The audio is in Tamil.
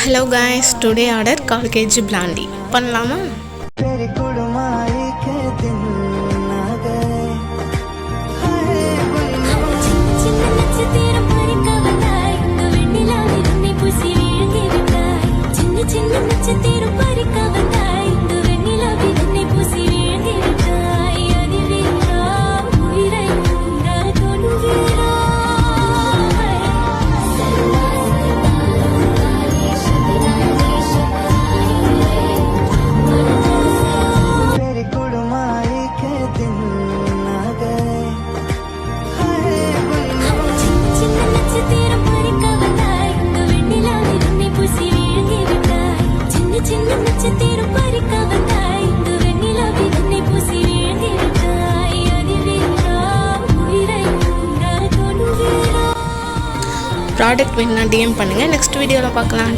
Hello guys, today order 1/4 kg blandi. பண்ணலாமா? ப்ராடக்ட் வேணும்னா DM பண்ணுங்க. நெக்ஸ்ட் வீடியோல பார்க்கலாம்.